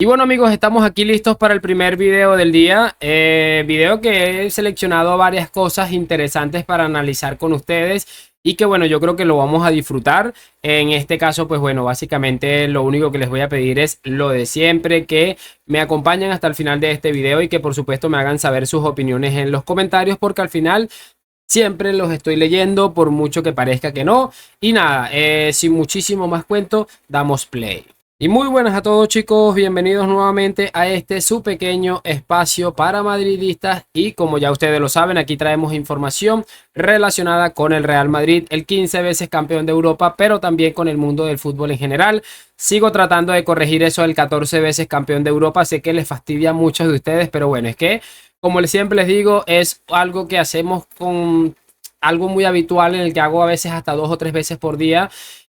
Y bueno amigos, estamos aquí listos para el primer video del día, video que he seleccionado varias cosas interesantes para analizar con ustedes y que bueno, yo creo que lo vamos a disfrutar. En este caso pues bueno, básicamente lo único que les voy a pedir es lo de siempre, que me acompañen hasta el final de este video y que por supuesto me hagan saber sus opiniones en los comentarios, porque al final siempre los estoy leyendo por mucho que parezca que no. Y nada, sin muchísimo más cuento, damos play. Y muy buenas a todos chicos, bienvenidos nuevamente a este su pequeño espacio para madridistas, y como ya ustedes lo saben, aquí traemos información relacionada con el Real Madrid, el 15 veces campeón de Europa, pero también con el mundo del fútbol en general. Sigo tratando de corregir eso del 14 veces campeón de Europa, sé que les fastidia a muchos de ustedes, pero bueno, es que como siempre les digo, es algo que hacemos con algo muy habitual, en el que hago a veces hasta 2 o 3 veces por día.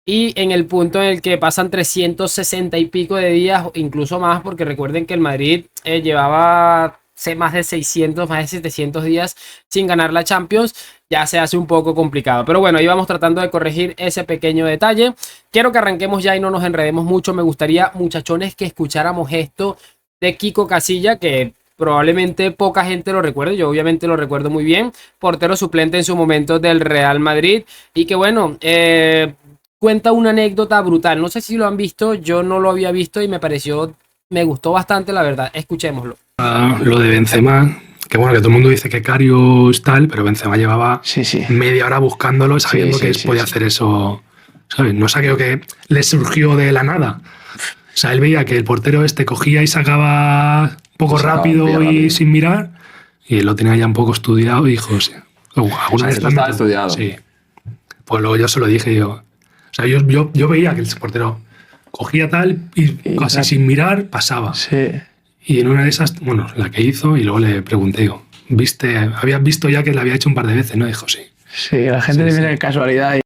Y en el punto en el que pasan 360 y pico de días, incluso más, porque recuerden que el Madrid llevaba más de 600, más de 700 días sin ganar la Champions, ya se hace un poco complicado. Pero bueno, ahí vamos tratando de corregir ese pequeño detalle. Quiero que arranquemos ya y no nos enredemos mucho. Me gustaría, muchachones, que escucháramos esto de Kiko Casilla, que probablemente poca gente lo recuerde. Yo obviamente lo recuerdo muy bien, portero suplente en su momento del Real Madrid, y que bueno, cuenta una anécdota brutal. No sé si lo han visto, yo no lo había visto y me gustó bastante, la verdad. Escuchémoslo. Lo de Benzema, que bueno, que todo el mundo dice que Karius tal, pero Benzema llevaba media hora buscándolo, sabiendo que podía hacer eso, ¿sabes? No sé, creo que le surgió de la nada. O sea, él veía que el portero este cogía y sacaba poco rápido y sin mirar, y él lo tenía ya un poco estudiado y dijo, sí, alguna vez estaba estudiado. Sí. Pues luego yo se lo dije, o sea, yo veía que el portero cogía tal y casi sin mirar pasaba. Sí. Y en una de esas, bueno, la que hizo, y luego le pregunté, digo, ¿habías visto ya que la había hecho un par de veces? ¿No? Dijo, sí. Sí, la gente le viene de casualidad.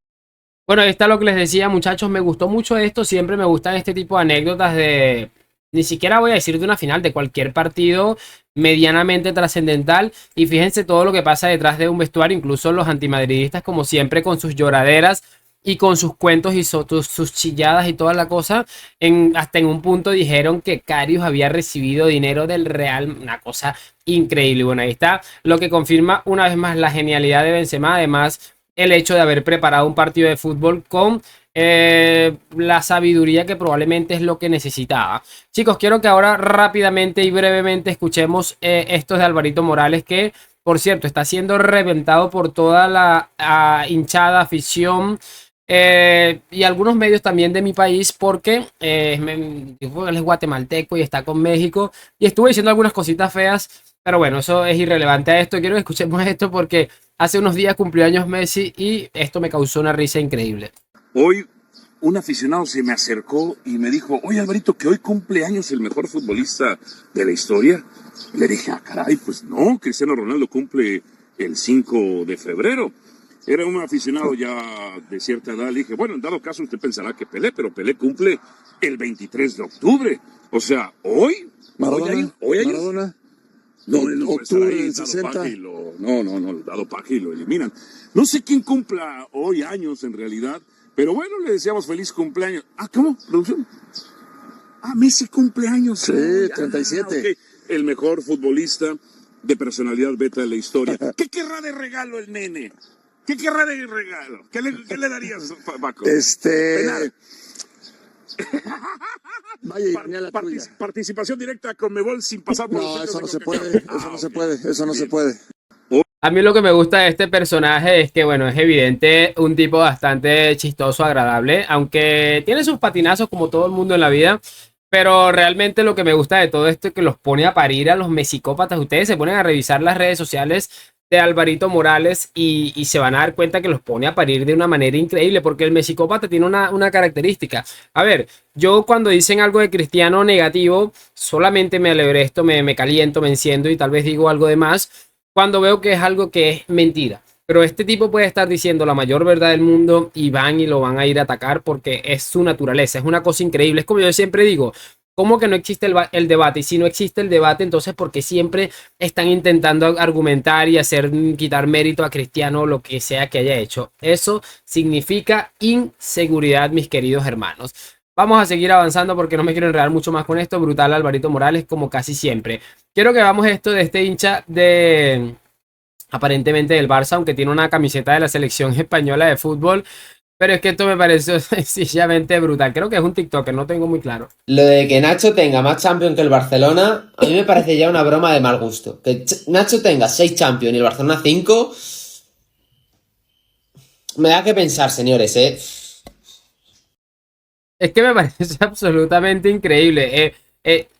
Bueno, ahí está lo que les decía, muchachos. Me gustó mucho esto. Siempre me gustan este tipo de anécdotas de... Ni siquiera voy a decir de una final, de cualquier partido medianamente trascendental. Y fíjense todo lo que pasa detrás de un vestuario. Incluso los antimadridistas, como siempre, con sus lloraderas y con sus cuentos y sus chilladas y toda la cosa. Hasta en un punto dijeron que Karius había recibido dinero del Real. Una cosa increíble. Bueno, ahí está lo que confirma una vez más la genialidad de Benzema. Además, el hecho de haber preparado un partido de fútbol con la sabiduría que probablemente es lo que necesitaba. Chicos, quiero que ahora rápidamente y brevemente escuchemos estos de Alvarito Morales, que por cierto está siendo reventado por toda la hinchada, afición y algunos medios también de mi país, porque él es guatemalteco y está con México, y estuve diciendo algunas cositas feas, pero bueno, eso es irrelevante a esto. Quiero que escuchemos esto porque hace unos días cumplió años Messi y esto me causó una risa increíble. Hoy un aficionado se me acercó y me dijo, oye Alvarito, que hoy cumple años el mejor futbolista de la historia. Le dije, ah caray, pues no, Cristiano Ronaldo cumple el 5 de febrero. Era un aficionado ya de cierta edad. Le dije, bueno, en dado caso usted pensará que Pelé, pero Pelé cumple el 23 de octubre. O sea, hoy, Maradona. No, él no puede estar Octubre ahí, del dado 60. paja y dado paja y lo eliminan. No sé quién cumpla hoy años en realidad, pero bueno, le deseamos feliz cumpleaños. Ah, ¿cómo? ¿Producción? Ah, Messi cumpleaños. Sí, 37. Okay. El mejor futbolista de personalidad beta de la historia. ¿Qué querrá de regalo el nene? ¿Qué querrá de regalo? ¿Qué le darías, Paco? Penal. Vaya y venía la tuya. Participación directa con Mebol sin pasar por... No, eso no se puede, eso no se puede. A mí lo que me gusta de este personaje es que, bueno, es evidente un tipo bastante chistoso, agradable, aunque tiene sus patinazos como todo el mundo en la vida. Pero realmente lo que me gusta de todo esto es que los pone a parir a los mesicópatas. Ustedes se ponen a revisar las redes sociales de Alvarito Morales y se van a dar cuenta que los pone a parir de una manera increíble, porque el mesicópata tiene una característica. A ver, yo cuando dicen algo de Cristiano negativo, solamente me alegro esto, me caliento, me enciendo y tal vez digo algo de más cuando veo que es algo que es mentira. Pero este tipo puede estar diciendo la mayor verdad del mundo y lo van a ir a atacar porque es su naturaleza. Es una cosa increíble. Es como yo siempre digo, ¿cómo que no existe el debate? Y si no existe el debate, entonces ¿por qué siempre están intentando argumentar y quitar mérito a Cristiano, lo que sea que haya hecho? Eso significa inseguridad, mis queridos hermanos. Vamos a seguir avanzando porque no me quiero enredar mucho más con esto. Brutal Alvarito Morales, como casi siempre. Quiero que veamos esto de este hincha de, aparentemente del Barça, aunque tiene una camiseta de la selección española de fútbol. Pero es que esto me pareció sencillamente brutal. Creo que es un TikToker, no tengo muy claro. Lo de que Nacho tenga más Champions que el Barcelona, a mí me parece ya una broma de mal gusto. Que Nacho tenga 6 Champions y el Barcelona 5, me da que pensar, señores, ¿eh? Es que me parece absolutamente increíble.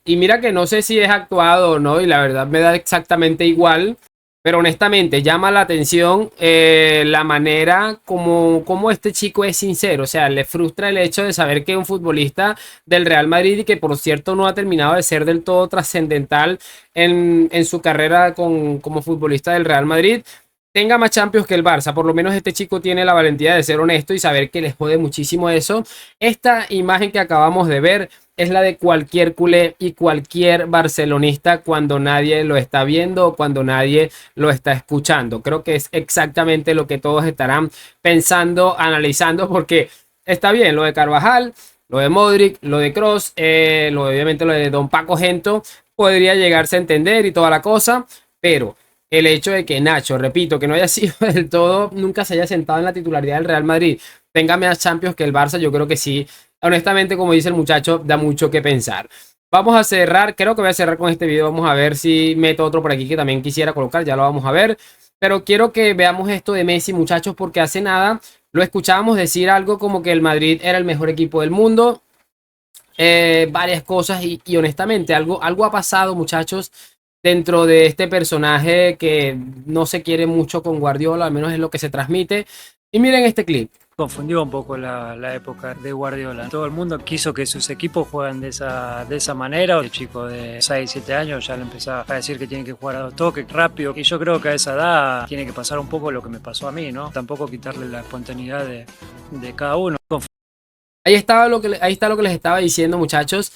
Y mira que no sé si es actuado o no, y la verdad me da exactamente igual. Pero honestamente llama la atención la manera como este chico es sincero. O sea, le frustra el hecho de saber que es un futbolista del Real Madrid y que por cierto no ha terminado de ser del todo trascendental en su carrera como futbolista del Real Madrid. Tenga más Champions que el Barça. Por lo menos este chico tiene la valentía de ser honesto y saber que les jode muchísimo eso. Esta imagen que acabamos de ver es la de cualquier culé y cualquier barcelonista cuando nadie lo está viendo o cuando nadie lo está escuchando. Creo que es exactamente lo que todos estarán pensando, analizando, porque está bien lo de Carvajal, lo de Modric, lo de Kroos, obviamente lo de Don Paco Gento podría llegarse a entender y toda la cosa, pero el hecho de que Nacho, repito, que no haya sido del todo, nunca se haya sentado en la titularidad del Real Madrid, tenga más Champions que el Barça, yo creo que sí. Honestamente, como dice el muchacho, da mucho que pensar. Vamos a cerrar, creo que voy a cerrar con este video. Vamos a ver si meto otro por aquí que también quisiera colocar, ya lo vamos a ver. Pero quiero que veamos esto de Messi, muchachos, porque hace nada lo escuchábamos decir algo como que el Madrid era el mejor equipo del mundo. Varias cosas y honestamente algo ha pasado, muchachos, dentro de este personaje que no se quiere mucho con Guardiola, al menos es lo que se transmite. Y miren este clip. Confundió un poco la época de Guardiola. Todo el mundo quiso que sus equipos jueguen de esa manera. El chico de 6, 7 años ya le empezaba a decir que tiene que jugar a 2 toques, rápido. Y yo creo que a esa edad tiene que pasar un poco lo que me pasó a mí, ¿no? Tampoco quitarle la espontaneidad de cada uno. Ahí está lo que les estaba diciendo, muchachos.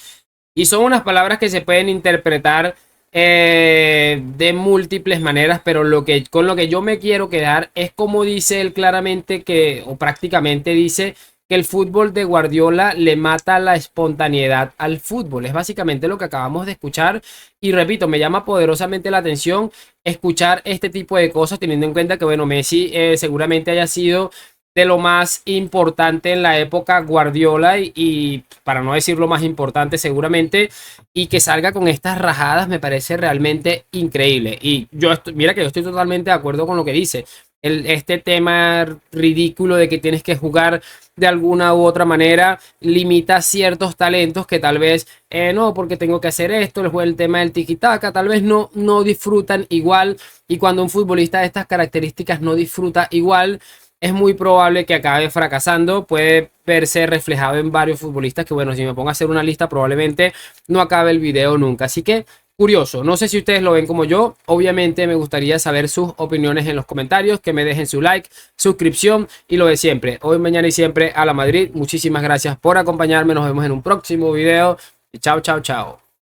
Y son unas palabras que se pueden interpretar de múltiples maneras, pero con lo que yo me quiero quedar es como dice él claramente o prácticamente dice que el fútbol de Guardiola le mata la espontaneidad al fútbol. Es básicamente lo que acabamos de escuchar y repito, me llama poderosamente la atención escuchar este tipo de cosas teniendo en cuenta que bueno, Messi seguramente haya sido de lo más importante en la época Guardiola y para no decir lo más importante seguramente, y que salga con estas rajadas me parece realmente increíble. Y mira que yo estoy totalmente de acuerdo con lo que dice. Este tema ridículo de que tienes que jugar de alguna u otra manera limita ciertos talentos que tal vez no, porque tengo que hacer esto, el tema del tiki-taka, tal vez no disfrutan igual, y cuando un futbolista de estas características no disfruta igual, es muy probable que acabe fracasando. Puede verse reflejado en varios futbolistas que, bueno, si me pongo a hacer una lista probablemente no acabe el video nunca. Así que, curioso. No sé si ustedes lo ven como yo. Obviamente me gustaría saber sus opiniones en los comentarios. Que me dejen su like, suscripción y lo de siempre. Hoy, mañana y siempre a la Madrid. Muchísimas gracias por acompañarme. Nos vemos en un próximo video. Chao, chao, chao.